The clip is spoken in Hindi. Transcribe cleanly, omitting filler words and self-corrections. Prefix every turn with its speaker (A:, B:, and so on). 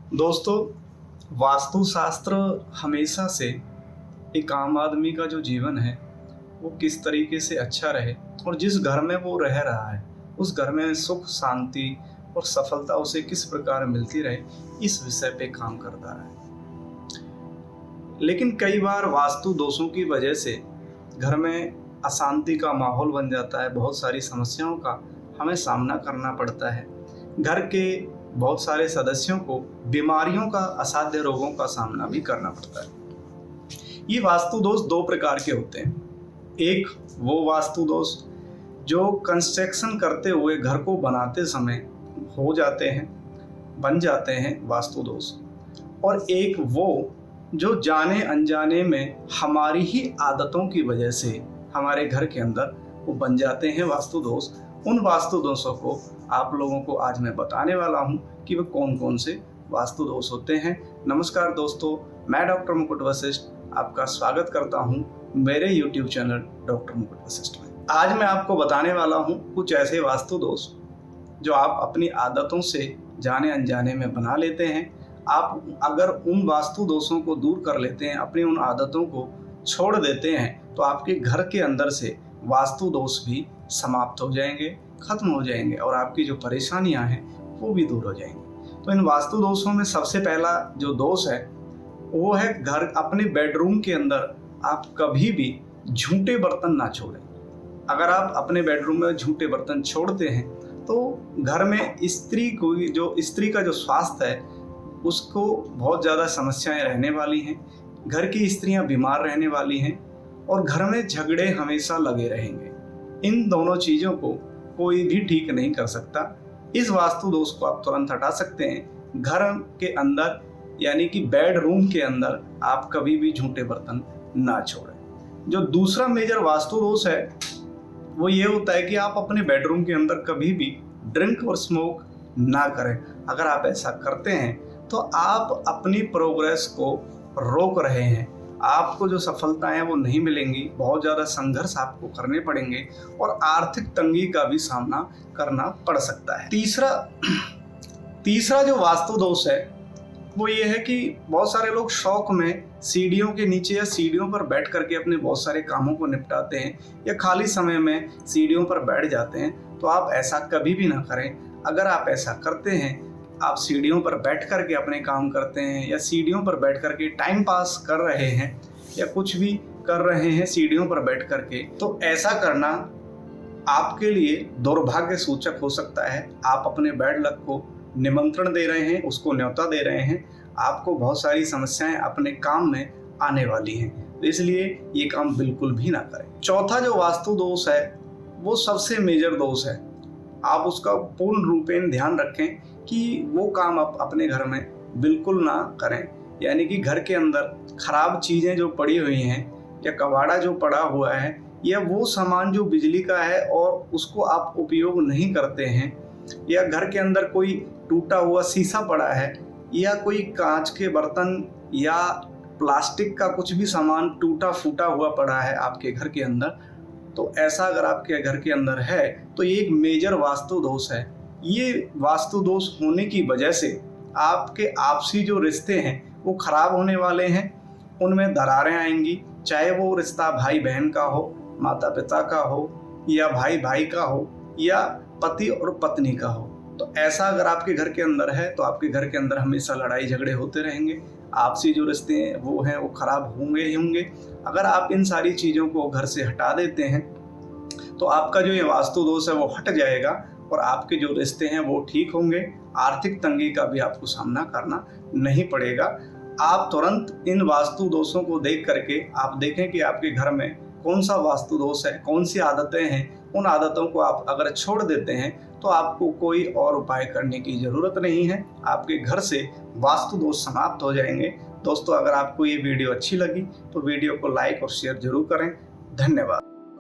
A: दोस्तों, वास्तुशास्त्र हमेशा से एक आम आदमी का जो जीवन है वो किस तरीके से अच्छा रहे और जिस घर में वो रह रहा है उस घर में सुख शांति और सफलता उसे किस प्रकार मिलती रहे, इस विषय पे काम करता है। लेकिन कई बार वास्तु दोषों की वजह से घर में अशांति का माहौल बन जाता है, बहुत सारी समस्याओं का हमें सामना करना पड़ता है। घर के बहुत सारे सदस्यों को बीमारियों का, असाध्य रोगों का सामना भी करना पड़ता है। ये वास्तु दोष दो प्रकार के होते हैं। एक वो वास्तु दोष जो कंस्ट्रक्शन करते हुए घर को बनाते समय हो जाते हैं, बन जाते हैं वास्तु दोष, और एक वो जो जाने अनजाने में हमारी ही आदतों की वजह से हमारे घर के अंदर वो बन जाते हैं वास्तु दोष। उन वास्तु दोषों को आप लोगों को आज मैं बताने वाला हूं कि वे कौन कौन से वास्तु दोष होते हैं। नमस्कार दोस्तों, मैं डॉक्टर मुकुट वशिष्ठ आपका स्वागत करता हूं मेरे YouTube चैनल डॉक्टर मुकुट वशिष्ठ में। आज मैं आपको बताने वाला हूं कुछ ऐसे वास्तु दोष जो आप अपनी आदतों से जाने अनजाने में बना लेते हैं। आप अगर उन वास्तु दोषों को दूर कर लेते हैं, अपनी उन आदतों को छोड़ देते हैं, तो आपके घर के अंदर से वास्तु दोष भी समाप्त हो जाएंगे, खत्म हो जाएंगे और आपकी जो परेशानियां हैं वो भी दूर हो जाएंगी। तो इन वास्तु दोषों में सबसे पहला जो दोष है वो है घर अपने बेडरूम के अंदर आप कभी भी झूठे बर्तन ना छोड़ें। अगर आप अपने बेडरूम में झूठे बर्तन छोड़ते हैं तो घर में स्त्री का जो स्वास्थ्य है उसको बहुत ज़्यादा समस्याएं रहने वाली हैं। घर की स्त्रियां बीमार रहने वाली हैं और घर में झगड़े हमेशा लगे रहेंगे। इन दोनों चीज़ों को कोई भी ठीक नहीं कर सकता। इस वास्तु दोष को आप तुरंत हटा सकते हैं। घर के अंदर यानी कि बेडरूम के अंदर आप कभी भी झूठे बर्तन ना छोड़ें। जो दूसरा मेजर वास्तु दोष है वो ये होता है कि आप अपने बेडरूम के अंदर कभी भी ड्रिंक और स्मोक ना करें। अगर आप ऐसा करते हैं तो आप अपनी प्रोग्रेस को रोक रहे हैं। आपको जो सफलताएं हैं वो नहीं मिलेंगी, बहुत ज़्यादा संघर्ष आपको करने पड़ेंगे और आर्थिक तंगी का भी सामना करना पड़ सकता है। तीसरा जो वास्तु दोष है वो ये है कि बहुत सारे लोग शौक में सीढ़ियों के नीचे या सीढ़ियों पर बैठ करके अपने बहुत सारे कामों को निपटाते हैं या खाली समय में सीढ़ियों पर बैठ जाते हैं। तो आप ऐसा कभी भी ना करें। अगर आप ऐसा करते हैं, आप सीढ़ियों पर बैठ करके अपने काम करते हैं या सीढ़ियों पर बैठ करके टाइम पास कर रहे हैं या कुछ भी कर रहे हैं सीढ़ियों पर बैठ करके, तो ऐसा करना आपके लिए दुर्भाग्य सूचक हो सकता है। आप अपने बैड लक को निमंत्रण दे रहे हैं, उसको न्योता दे रहे हैं। आपको बहुत सारी समस्याएं अपने काम में आने वाली हैं, तो इसलिए ये काम बिल्कुल भी ना करें। चौथा जो वास्तु दोष है वो सबसे मेजर दोष है। आप उसका पूर्ण रूपेण ध्यान रखें कि वो काम आप अपने घर में बिल्कुल ना करें। यानी कि घर के अंदर खराब चीज़ें जो पड़ी हुई हैं या कबाड़ा जो पड़ा हुआ है या वो सामान जो बिजली का है और उसको आप उपयोग नहीं करते हैं, या घर के अंदर कोई टूटा हुआ शीशा पड़ा है या कोई कांच के बर्तन या प्लास्टिक का कुछ भी सामान टूटा फूटा हुआ पड़ा है आपके घर के अंदर, तो ऐसा अगर आपके घर के अंदर है तो ये एक मेजर वास्तु दोष है। ये वास्तु दोष होने की वजह से आपके आपसी जो रिश्ते हैं वो खराब होने वाले हैं, उनमें दरारें आएंगी। चाहे वो रिश्ता भाई बहन का हो, माता पिता का हो या भाई भाई का हो या पति और पत्नी का हो। तो ऐसा अगर आपके घर के अंदर है तो आपके घर के अंदर हमेशा लड़ाई झगड़े होते रहेंगे। आपसी जो रिश्ते हैं वो खराब होंगे ही होंगे। अगर आप इन सारी चीज़ों को घर से हटा देते हैं तो आपका जो ये वास्तु दोष है वो हट जाएगा और आपके जो रिश्ते हैं वो ठीक होंगे। आर्थिक तंगी का भी आपको सामना करना नहीं पड़ेगा। आप तुरंत इन वास्तु दोषों को देख करके आप देखें कि आपके घर में कौन सा वास्तु दोष है, कौन सी आदतें हैं। उन आदतों को आप अगर छोड़ देते हैं तो आपको कोई और उपाय करने की ज़रूरत नहीं है। आपके घर से वास्तु दोष समाप्त हो जाएंगे। दोस्तों, अगर आपको ये वीडियो अच्छी लगी तो वीडियो को लाइक और शेयर जरूर करें। धन्यवाद।